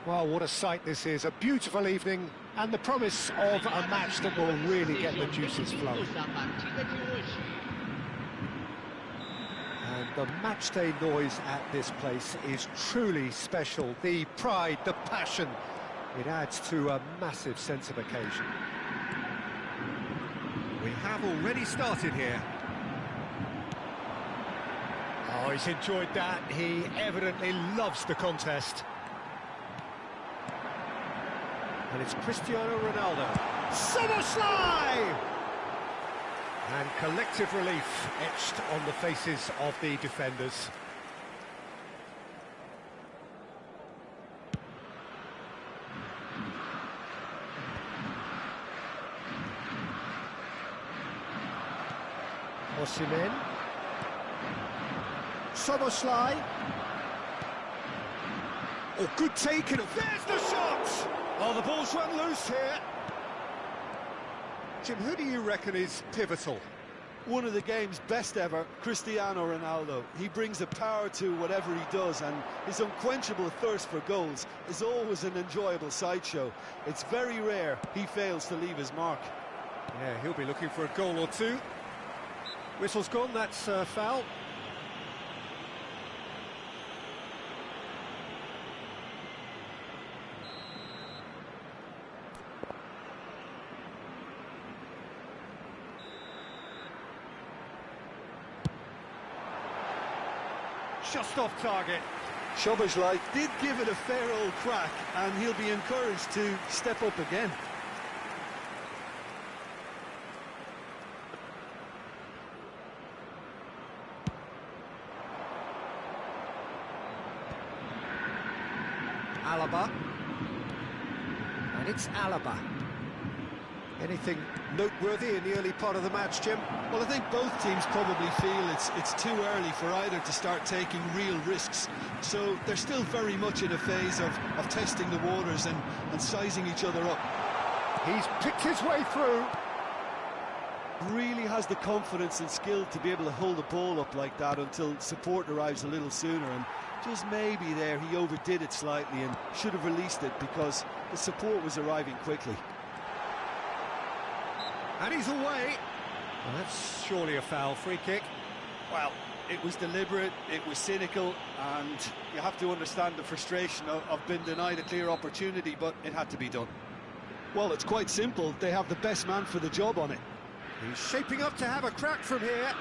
Well, what a sight this is. A beautiful evening and the promise of a match that will really get the juices flowing. And The matchday noise at this place is truly special. The pride, the passion, it adds to a massive sense of occasion. We have already started here. Oh, he's enjoyed that. He evidently loves the contest. And it's Cristiano Ronaldo. Soboslai! And collective relief etched on the faces of the defenders. Osimhen. Soboslai. Oh, good taken. There's the shot! Oh, the ball's run loose here. Jim, who do you reckon is pivotal? One of the game's best ever, Cristiano Ronaldo. He brings a power to whatever he does, and his unquenchable thirst for goals is always an enjoyable sideshow. It's very rare he fails to leave his mark. Yeah, he'll be looking for a goal or two. Whistle's gone, that's foul. Just off target. Szoboszlai did give it a fair old crack, and he'll be encouraged to step up again. Alaba. And it's Alaba. Anything noteworthy in the early part of the match, Jim? Well, I think both teams probably feel it's too early for either to start taking real risks. So they're still very much in a phase of testing the waters and sizing each other up. He's picked his way through. Really has the confidence and skill to be able to hold the ball up like that until support arrives a little sooner. And just maybe there he overdid it slightly and should have released it because the support was arriving quickly. And he's away. Well, that's surely a foul. Free kick. Well, it was deliberate, it was cynical, and you have to understand the frustration of being denied a clear opportunity, but it had to be done. Well, it's quite simple. They have the best man for the job on it. He's shaping up to have a crack from here.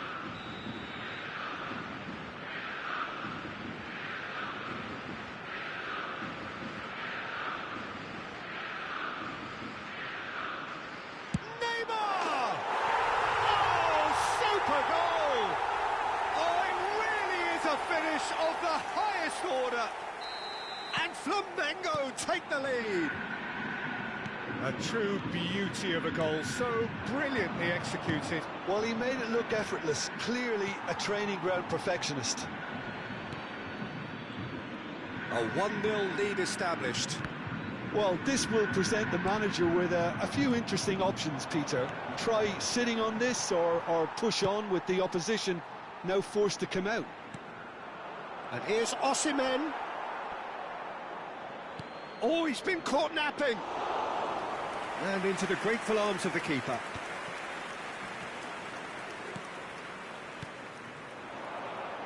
Finish of the highest order, and Flamengo take the lead. A true beauty of a goal, so brilliantly executed. Well, he made it look effortless, clearly a training ground perfectionist. A 1-0 lead established. Well, this will present the manager with a few interesting options, Peter. Try sitting on this or push on with the opposition now forced to come out. And here's Osimhen. Oh, he's been caught napping. And into the grateful arms of the keeper.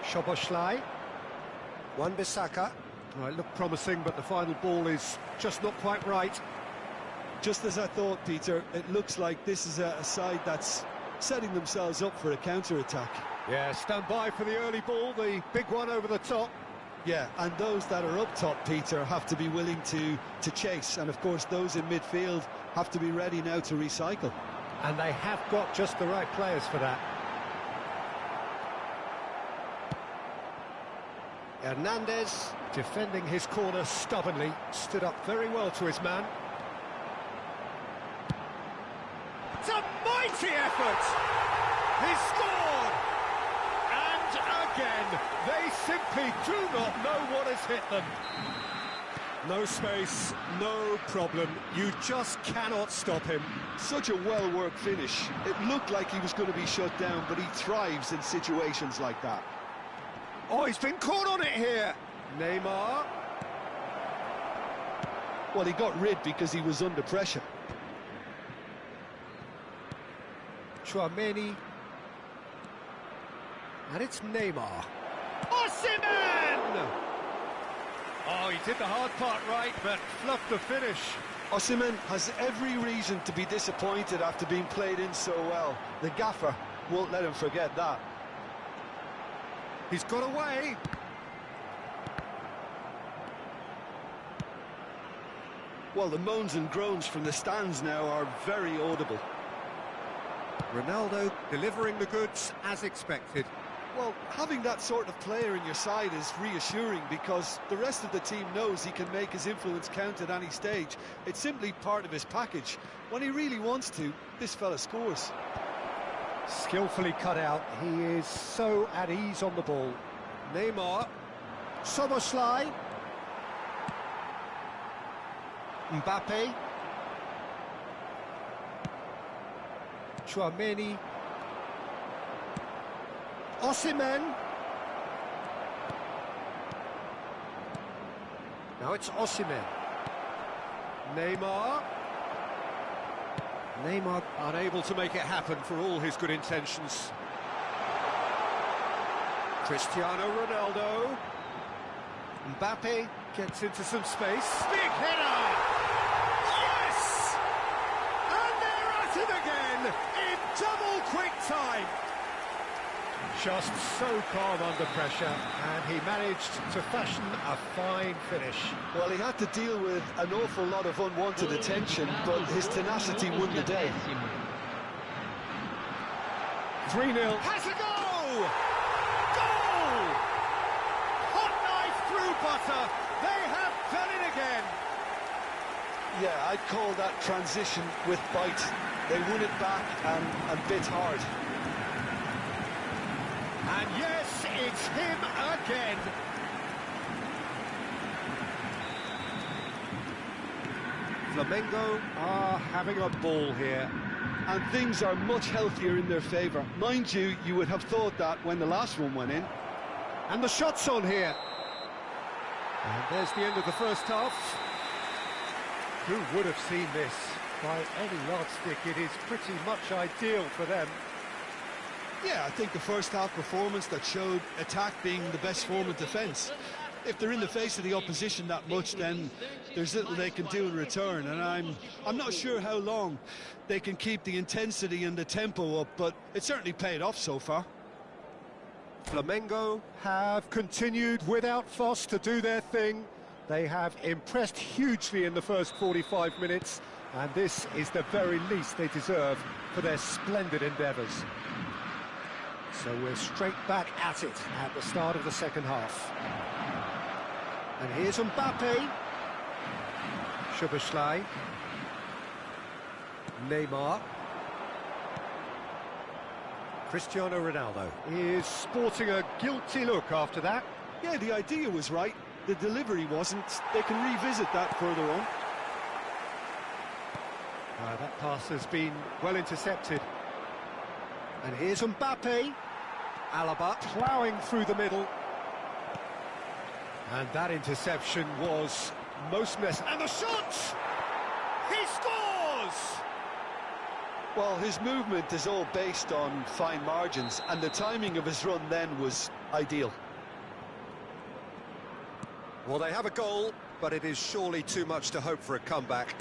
Szoboszlai. Wan-Bissaka. Oh, it looked promising, but the final ball is just not quite right. Just as I thought, Peter, it looks like this is a side that's setting themselves up for a counter-attack. Yeah, stand by for the early ball, the big one over the top. Yeah, and those that are up top, Peter, have to be willing to chase. And, of course, those in midfield have to be ready now to recycle. And they have got just the right players for that. Hernandez, defending his corner stubbornly, stood up very well to his man. It's a mighty effort! He's scored! And again, they simply do not know what has hit them. No space, no problem. You just cannot stop him. Such a well-worked finish. It looked like he was going to be shut down, but he thrives in situations like that. Oh, he's been caught on it here. Neymar. Well, he got rid because he was under pressure. Tchouaméni. And it's Neymar. Osimhen! Oh, he did the hard part right, but fluffed the finish. Osimhen has every reason to be disappointed after being played in so well. The gaffer won't let him forget that. He's got away. Well, the moans and groans from the stands now are very audible. Ronaldo delivering the goods as expected. Well, having that sort of player in your side is reassuring because the rest of the team knows he can make his influence count at any stage. It's simply part of his package. When he really wants to, this fella scores. Skillfully cut out. He is so at ease on the ball. Neymar. Szoboszlai. Mbappe. Tchouaméni. Osimhen. Now it's Osimhen. Neymar. Neymar unable to make it happen for all his good intentions. Cristiano Ronaldo. Mbappe Gets into some space. big header! Yes! And they're at it again in double quick time. Just so calm under pressure, and he managed to fashion a fine finish. Well, he had to deal with an awful lot of unwanted attention, but his tenacity won the day. 3-0. Has a goal! Goal! Hot knife through butter. They have done it again. Yeah, I'd call that transition with bite. They won it back and bit hard. And yes, it's him again. Flamengo are having a ball here. And things are much healthier in their favour. Mind you, you would have thought that when the last one went in. And the shot's on here. And there's the end of the first half. Who would have seen this? By any yardstick, it is pretty much ideal for them. Yeah, I think the first half performance that showed attack being the best form of defence. If they're in the face of the opposition that much, then there's little they can do in return, and I'm not sure how long they can keep the intensity and the tempo up, but it certainly paid off so far. Flamengo Have continued without fuss to do their thing. They have impressed hugely in the first 45 minutes, and this is the very least they deserve for their splendid endeavours. So we're straight back at it at the start of the second half. And here's Mbappe. Szoboszlai. Neymar. Cristiano Ronaldo. Is sporting a guilty look after that. Yeah, the idea was right. The delivery wasn't. They can revisit that further on. That pass has been well intercepted. And here's Mbappe. Alaba. Ploughing through the middle. And that interception was most necessary. And the shot! He scores! Well, his movement is all based on fine margins, and the timing of his run then was ideal. Well, they have a goal, but it is surely too much to hope for a comeback.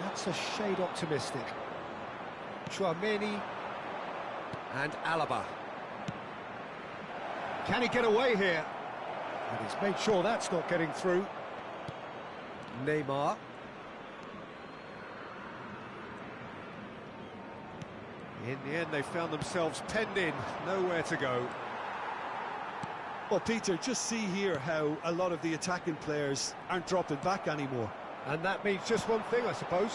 That's a shade optimistic. Tchouaméni. And Alaba. Can he get away here? And he's made sure that's not getting through. Neymar. In the end, they found themselves penned in, nowhere to go. Well, Peter, just see here how a lot of the attacking players aren't dropping back anymore. And that means just one thing, I suppose.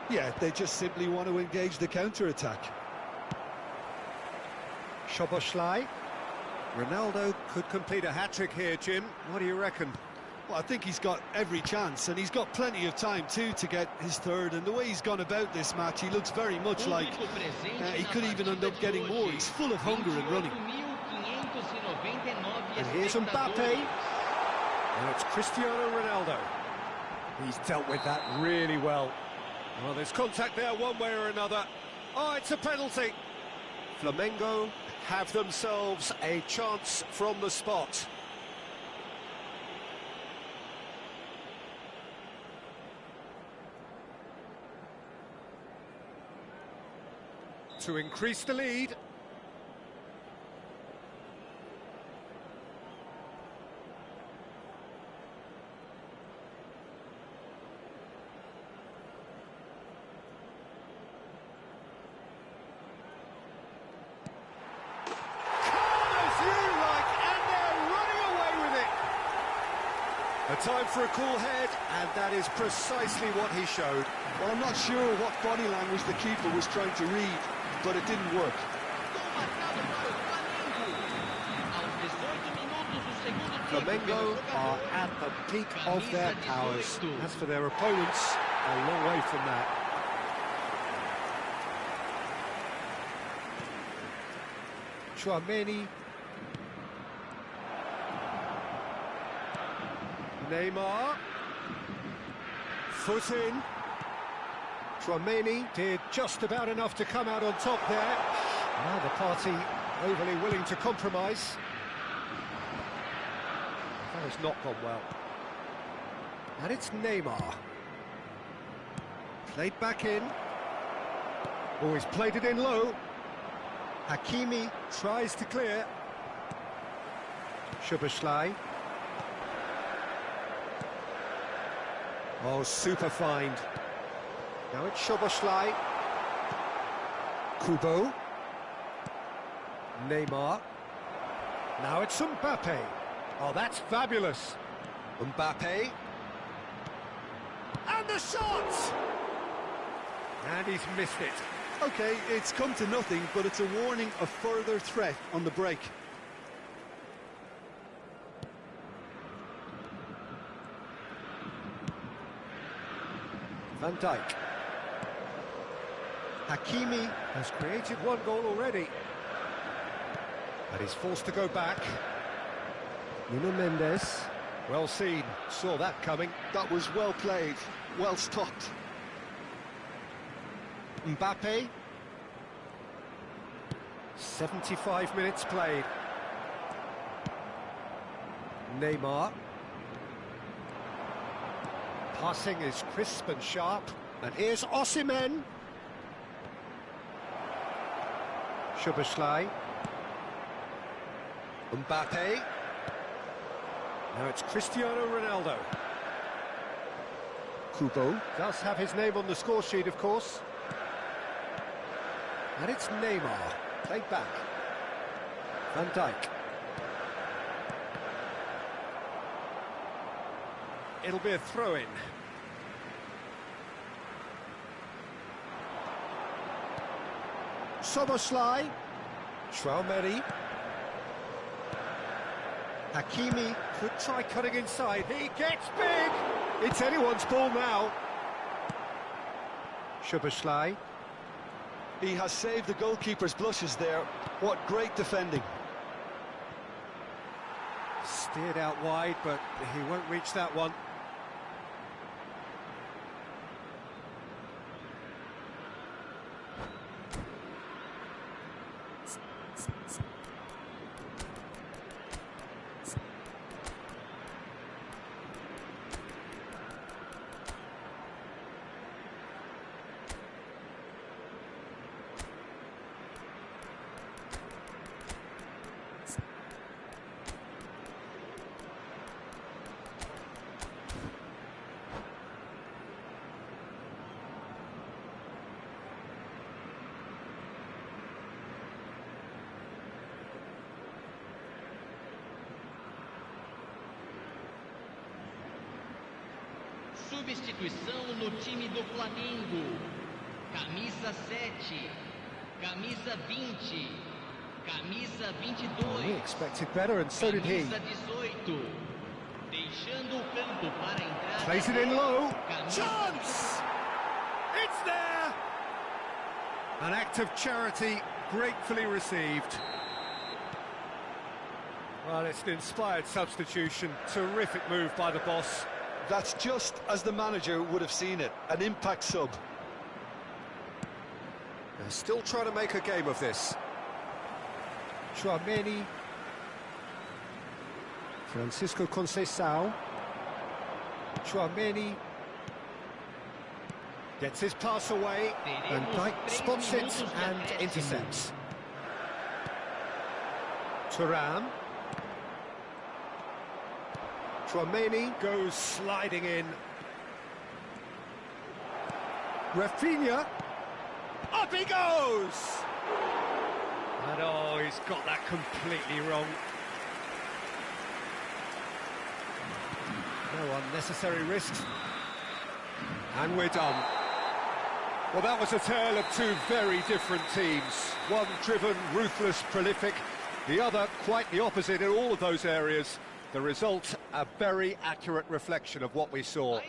Yeah, they just simply want to engage the counter-attack. Szoboszlai. Ronaldo could complete a hat-trick here, Jim. What do you reckon? Well, I think he's got every chance, and he's got plenty of time too to get his third. And the way he's gone about this match, he looks very much like he could even end up getting more. He's full of hunger and running. And here's Mbappe. And it's Cristiano Ronaldo. He's dealt with that really well. Well, there's contact there one way or another. Oh, it's a penalty. Flamengo have themselves a chance from the spot. To increase the lead. A time for a cool head, and that is precisely what he showed. Well, I'm not sure what body language the keeper was trying to read, but it didn't work. Flamengo are at the peak of their powers. As for their opponents, a long way from that. Tchouaméni. Neymar, foot in. Tchouaméni did just about enough to come out on top there. Now the party overly willing to compromise. That has not gone well. And it's Neymar. Played back in. Oh, he's played it in low. Hakimi tries to clear. Szoboszlai. Oh, super find. Now it's Szoboszlai. Kubo. Neymar. Now it's Mbappe. Oh, that's fabulous. Mbappe. And the shot! And he's missed it. OK, it's come to nothing, but it's a warning of further threat on the break. Van Dijk. Hakimi has created one goal already. But he's forced to go back. Nuno Mendes. Well seen, saw that coming. That was well played, well stopped. Mbappe. 75 minutes played. Neymar. Passing is crisp and sharp. And here's Osimhen. Szoboszlai. Mbappe. Now it's Cristiano Ronaldo. Kubo does have his name on the score sheet, of course. And it's Neymar. Played back. Van Dijk. It'll be a throw-in. Szoboszlai. Tchouaméni. Hakimi could try cutting inside. He gets big! It's anyone's ball now. Szoboszlai. He has saved the goalkeeper's blushes there. What great defending. Steered out wide, but he won't reach that one. Substituição no time do Flamengo. Camisa 7, camisa 20, camisa 22. He expected better, and so did he. Camisa 18. Deixando o campo para entrar. Plays it in low. Camisa Chance! It's there! An act of charity gratefully received. Well, it's an inspired substitution. Terrific move by the boss. That's just as the manager would have seen it, an impact sub. They're still trying to make a game of this. Tchouaméni. Francisco Conceição. Tchouaméni. Gets his pass away, and Kkkk spots it and intercepts. Thuram. Tchouaméni goes sliding in. Rafinha. Up he goes! And oh, he's got that completely wrong. No unnecessary risks. And we're done. Well, that was a tale of two very different teams. One driven, ruthless, prolific. The other quite the opposite in all of those areas. The result, a very accurate reflection of what we saw.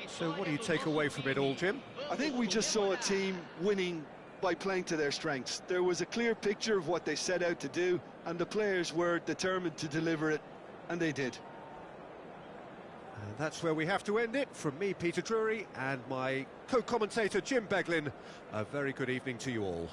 So what do you take away from it all, Jim? I think we just saw a team winning by playing to their strengths. There was a clear picture of what they set out to do, and the players were determined to deliver it, and they did. And that's where we have to end it. From me, Peter Drury, and my co-commentator, Jim Beglin, a very good evening to you all.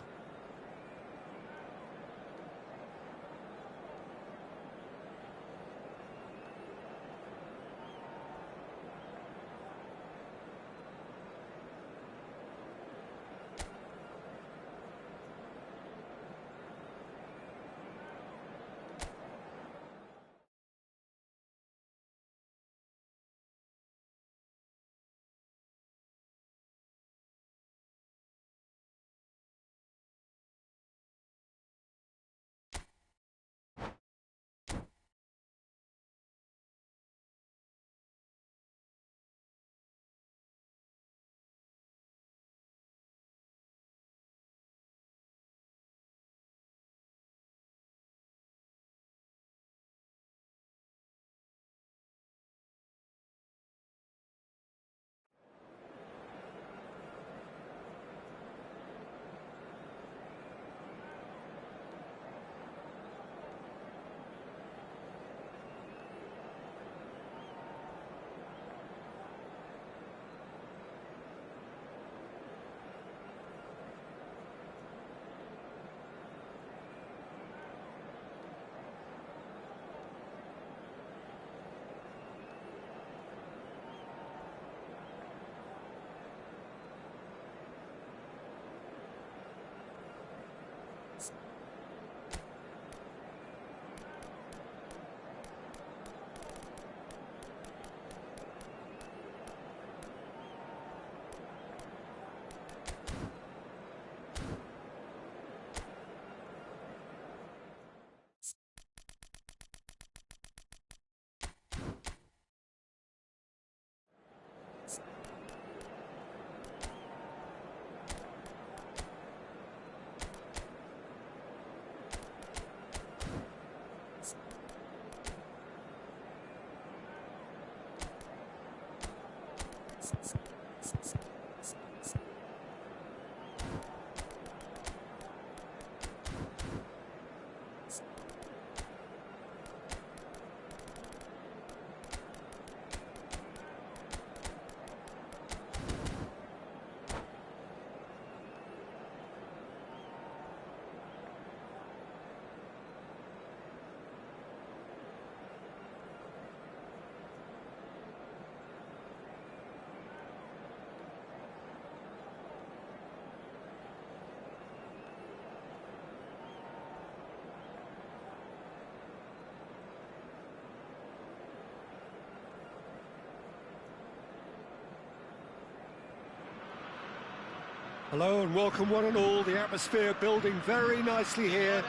Hello and welcome one and all. The atmosphere building very nicely here.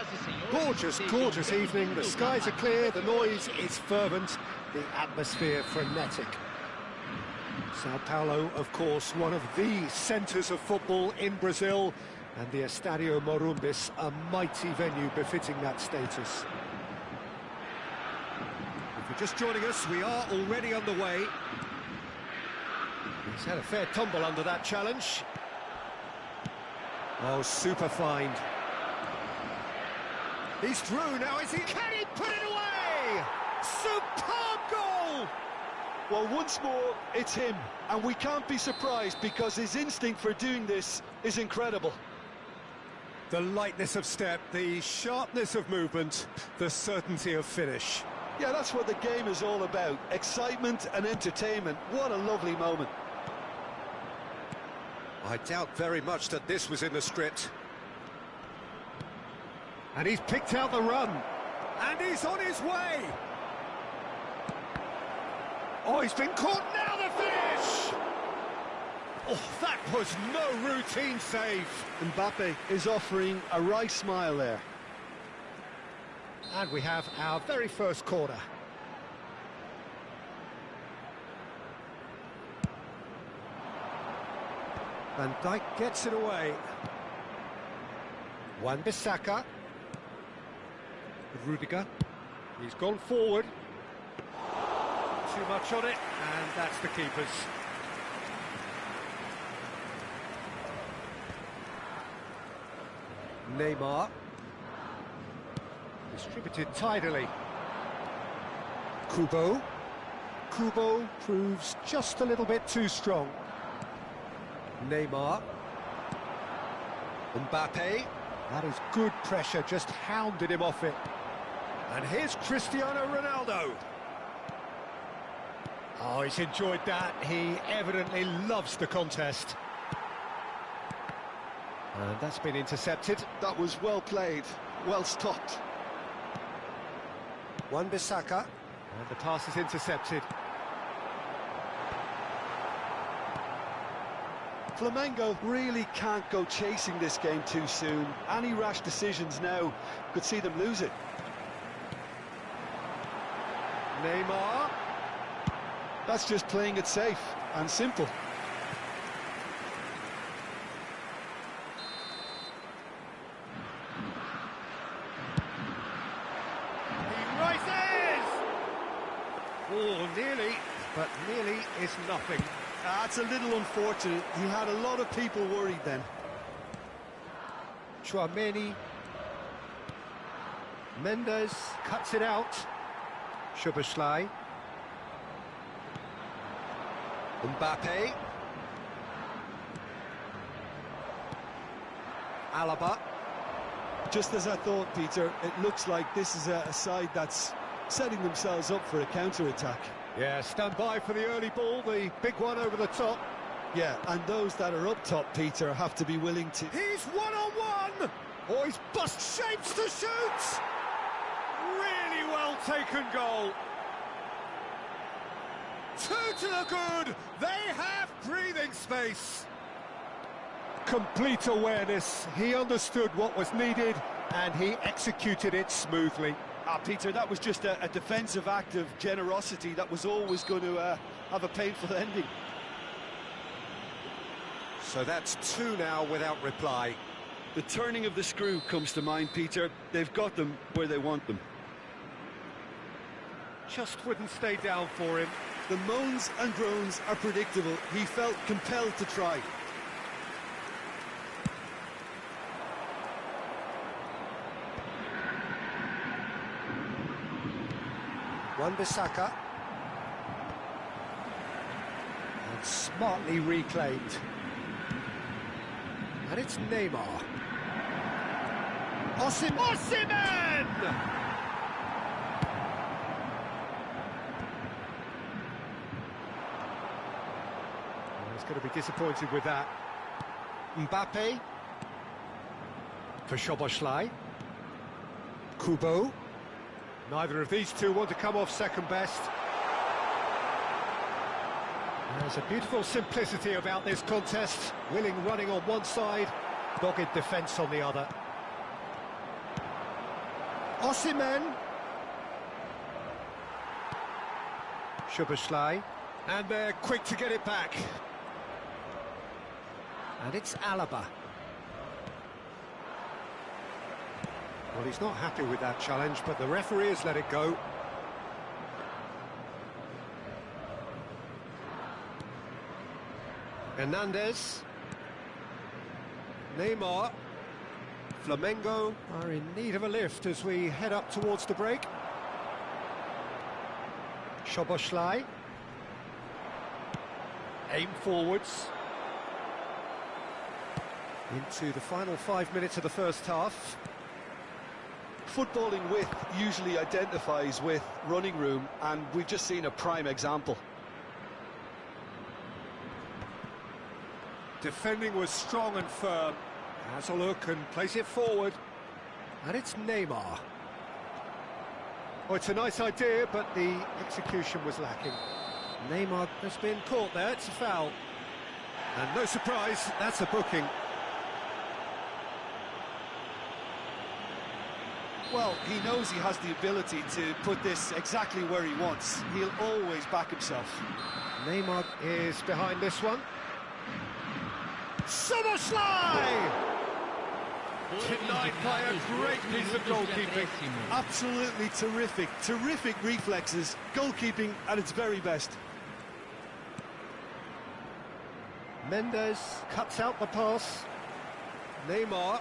Gorgeous, gorgeous evening. The skies are clear, the noise is fervent, the atmosphere frenetic. Sao Paulo, of course, one of the centres of football in Brazil, and the Estadio Morumbis, a mighty venue befitting that status. If you're just joining us, we are already underway. He's had a fair tumble under that challenge. Oh, super find. He's through now, is he? Can he put it away? Superb goal! Well, once more, it's him, and we can't be surprised because his instinct for doing this is incredible. The lightness of step, the sharpness of movement, the certainty of finish. Yeah, that's what the game is all about. Excitement and entertainment. What a lovely moment. I doubt very much that this was in the script. And he's picked out the run. And he's on his way. Oh, he's been caught, now the finish! Oh, that was no routine save. Mbappe is offering a wry smile there. And we have our very first corner. Van Dijk gets it away. Wan-Bissaka. With Rudiger. He's gone forward. Too much on it, and that's the keeper's. Neymar. Distributed tidily. Kubo. Kubo proves just a little bit too strong. Neymar. Mbappe. That is good pressure, just hounded him off it. And here's Cristiano Ronaldo. Oh, he's enjoyed that. He evidently loves the contest. And that's been intercepted. That was well played, well stopped. Wan-Bissaka. And the pass is intercepted. Flamengo really can't go chasing this game too soon. Any rash decisions now could see them lose it. Neymar. That's just playing it safe and simple. He rises! Oh, nearly, but nearly is nothing. That's a little unfortunate. He had a lot of people worried then. Tchouaméni. Mendes cuts it out. Szoboszlai. Mbappe. Alaba. Just as I thought, Peter, it looks like this is a side that's setting themselves up for a counter-attack. Yeah, stand by for the early ball, the big one over the top. Yeah, and those that are up top, Peter, have to be willing to... He's one-on-one! Oh, he's bust shapes to shoot! Really well taken goal. Two to the good. They have breathing space. Complete awareness. He understood what was needed, and he executed it smoothly. Peter, that was just a defensive act of generosity that was always going to have a painful ending. So that's two now without reply. The turning of the screw comes to mind, Peter. They've got them where they want them. Just wouldn't stay down for him. The moans and groans are predictable. He felt compelled to try. Wan-Bissaka. And smartly reclaimed. And it's Neymar. Osimhen! He's going to be disappointed with that. Mbappe. For Szoboszlai. Kubo. Neither of these two want to come off second best. There's a beautiful simplicity about this contest. Willing running on one side, dogged defence on the other. Osimhen. Szoboszlai. And they're quick to get it back. And it's Alaba. Well, he's not happy with that challenge, but the referee has let it go. Hernandez. Neymar. Flamengo are in need of a lift as we head up towards the break. Szoboszlai. Aim forwards. Into the final 5 minutes of the first half. Footballing width usually identifies with running room, and we've just seen a prime example. Defending was strong and firm. Has a look and plays it forward. And it's Neymar. Oh, it's a nice idea, but the execution was lacking. Neymar has been caught there, it's a foul. And no surprise, that's a booking. Well, he knows he has the ability to put this exactly where he wants. He'll always back himself. Neymar is behind this one. Szoboszlai! Denied by a great piece of goalkeeping. Absolutely terrific. Terrific reflexes. Goalkeeping at its very best. Mendes cuts out the pass. Neymar.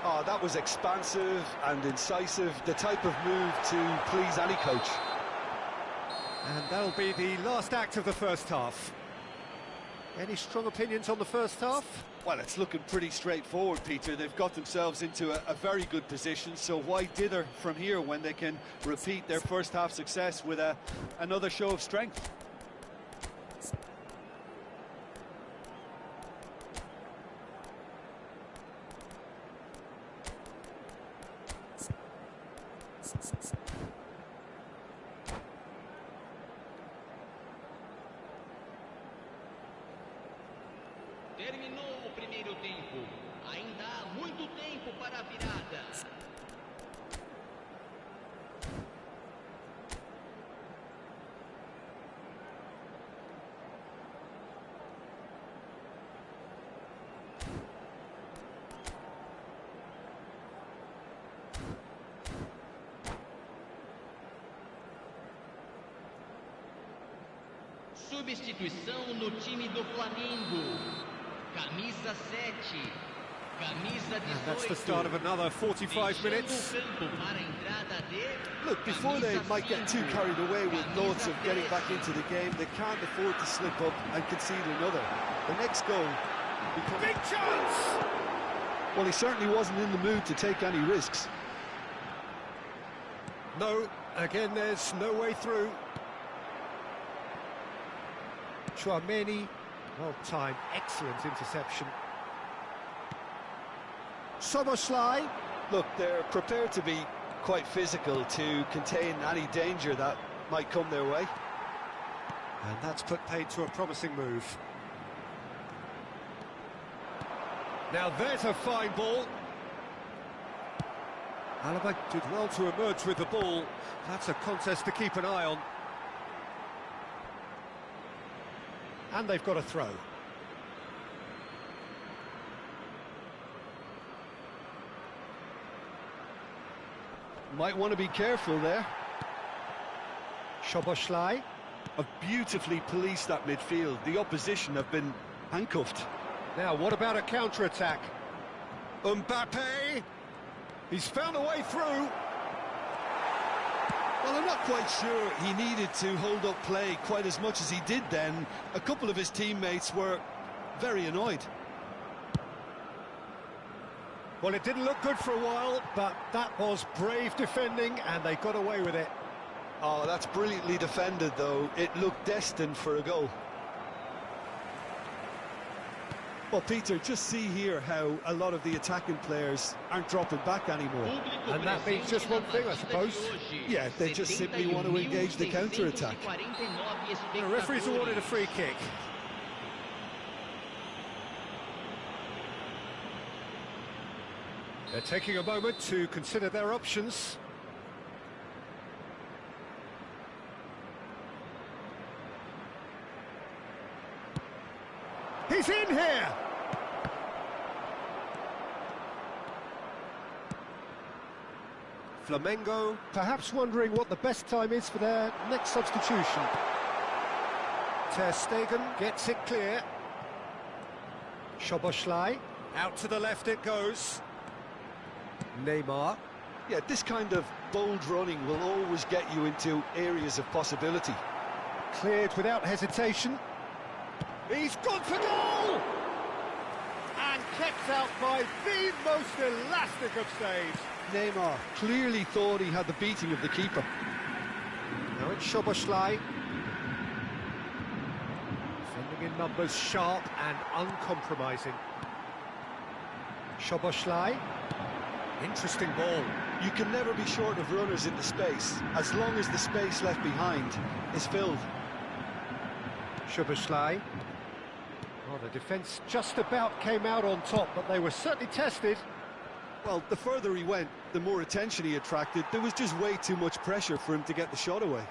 Oh, that was expansive and incisive. The type of move to please any coach. And that'll be the last act of the first half. Any strong opinions on the first half? Well, it's looking pretty straightforward, Peter. They've got themselves into a very good position, so why dither from here when they can repeat their first half success with another show of strength? Terminou o primeiro tempo. Ainda há muito tempo para a virada. Substituição no time do Flamengo. Camisa 7, camisa 18. That's the start of another 45 minutes. Look, before they might get too carried away with thoughts of getting back into the game, they can't afford to slip up and concede another. The next goal becomes... Big chance! Well, he certainly wasn't in the mood to take any risks. No, again, there's no way through. Chouameni. Well timed, excellent interception. Szoboszlai. Look, they're prepared to be quite physical to contain any danger that might come their way. And that's put paid to a promising move. Now there's a fine ball. Alaba did well to emerge with the ball. That's a contest to keep an eye on. And they've got a throw. Might want to be careful there. Szoboszlai. Have beautifully policed that midfield. The opposition have been handcuffed. Now, what about a counter-attack? Mbappe. He's found a way through. Well, I'm not quite sure he needed to hold up play quite as much as he did then. A couple of his teammates were very annoyed. Well, it didn't look good for a while, but that was brave defending, and they got away with it. Oh, that's brilliantly defended, though. It looked destined for a goal. Well, Peter, just see here how a lot of the attacking players aren't dropping back anymore. And that means just one thing, I suppose. Yeah, they just simply want to engage the counter-attack. The referee's awarded a free kick. They're taking a moment to consider their options. He's in here! Flamengo perhaps wondering what the best time is for their next substitution. Ter Stegen gets it clear. Szoboszlai, out to the left it goes. Neymar. Yeah, this kind of bold running will always get you into areas of possibility. Cleared without hesitation. He's gone for goal! kept out by the most elastic of saves. Neymar clearly thought he had the beating of the keeper. Now it's Szoboszlai. Defending in numbers, sharp and uncompromising. Szoboszlai. Interesting ball. You can never be short of runners into space, as long as the space left behind is filled. Szoboszlai. Well, the defence just about came out on top, but they were certainly tested. Well, the further he went, the more attention he attracted. There was just way too much pressure for him to get the shot away.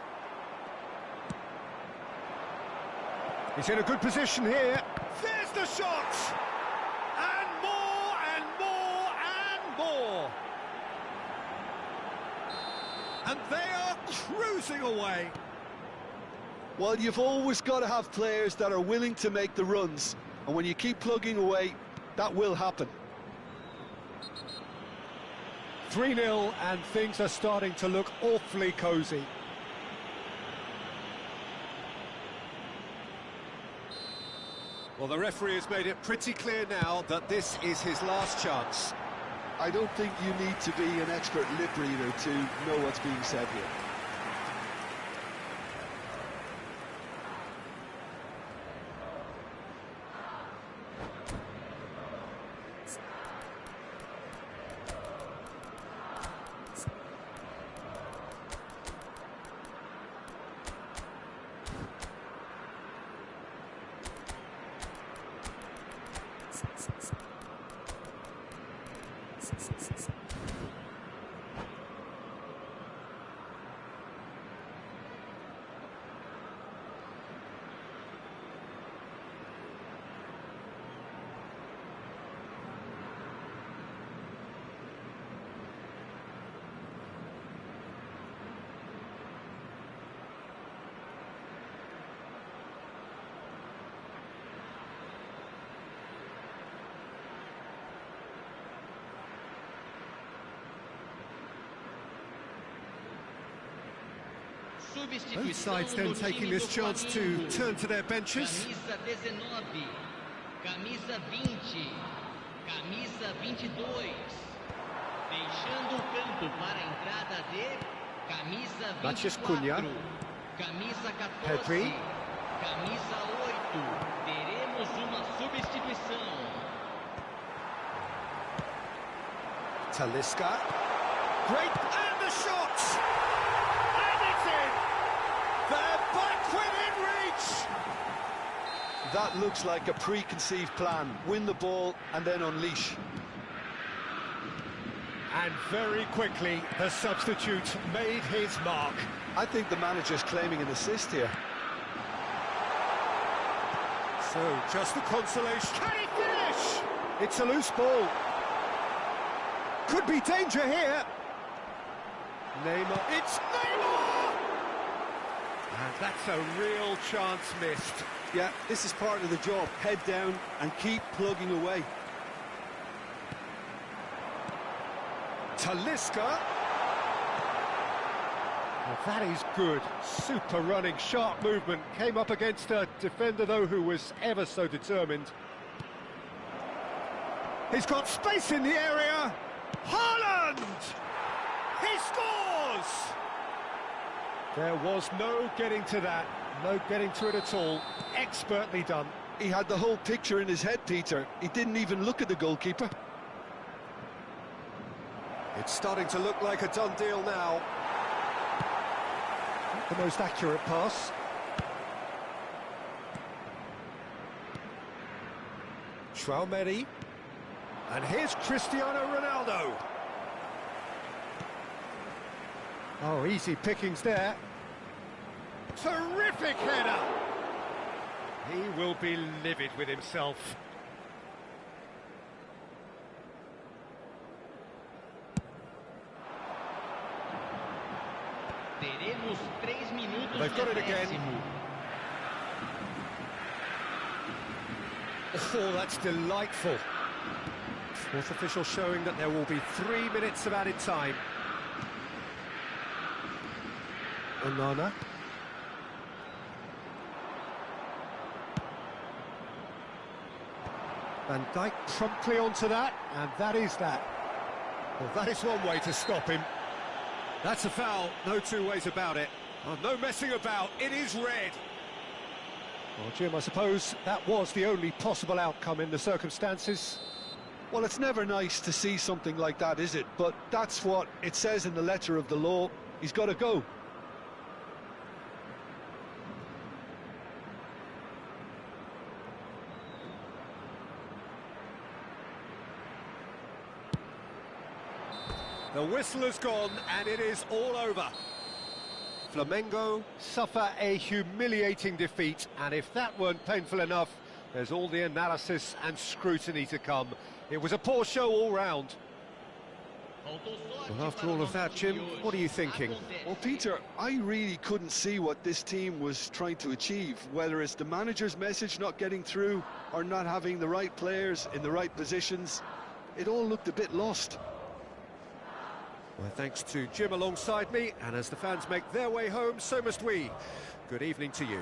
He's in a good position here. There's the shot! And more, and more, and more! And they are cruising away. Well, you've always got to have players that are willing to make the runs. And when you keep plugging away, that will happen. 3-0, and things are starting to look awfully cosy. Well, the referee has made it pretty clear now that this is his last chance. I don't think you need to be an expert lip reader to know what's being said here. Both sides then taking this chance to turn to their benches. Camisa 19, camisa 20, camisa 22. Deixando o campo para a entrada de camisa 24, camisa 14, Pedri. camisa 8. Teremos uma substituição. Talisca. Great, and the shot! And it's in! They're back within reach! That looks like a preconceived plan. Win the ball and then unleash. And very quickly, the substitute made his mark. I think the manager's claiming an assist here. So, just the consolation. Can he finish? It's a loose ball. Could be danger here. Neymar. It's Neymar! And that's a real chance missed. Yeah, this is part of the job. Head down and keep plugging away. Talisca. Well, that is good. Super running, sharp movement. Came up against a defender, though, who was ever so determined. He's got space in the area. Haaland! He scores! There was no getting to that. No getting to it at all. Expertly done. He had the whole picture in his head, Peter. He didn't even look at the goalkeeper. It's starting to look like a done deal now. Not the most accurate pass. Traumeri. And here's Cristiano Ronaldo. Oh, easy pickings there. Terrific header! He will be livid with himself. Teremos 3 minutos They've got it de again. acréscimo. Oh, that's delightful. Fourth official showing that there will be 3 minutes of added time. Onana. Van Dijk promptly onto that, and that is that. Well, that is one way to stop him. That's a foul, no two ways about it. Oh, no messing about, it is red. Well, Jim, I suppose that was the only possible outcome in the circumstances. Well, it's never nice to see something like that, is it? But that's what it says in the letter of the law. He's got to go. The whistle has gone and it is all over. Flamengo suffer a humiliating defeat, and if that weren't painful enough, there's all the analysis and scrutiny to come. It was a poor show all round. Well, after all of that, Jim, what are you thinking? Well, Peter, I really couldn't see what this team was trying to achieve, whether it's the manager's message not getting through or not having the right players in the right positions. It all looked a bit lost. Well, thanks to Jim alongside me, and as the fans make their way home, so must we. Good evening to you.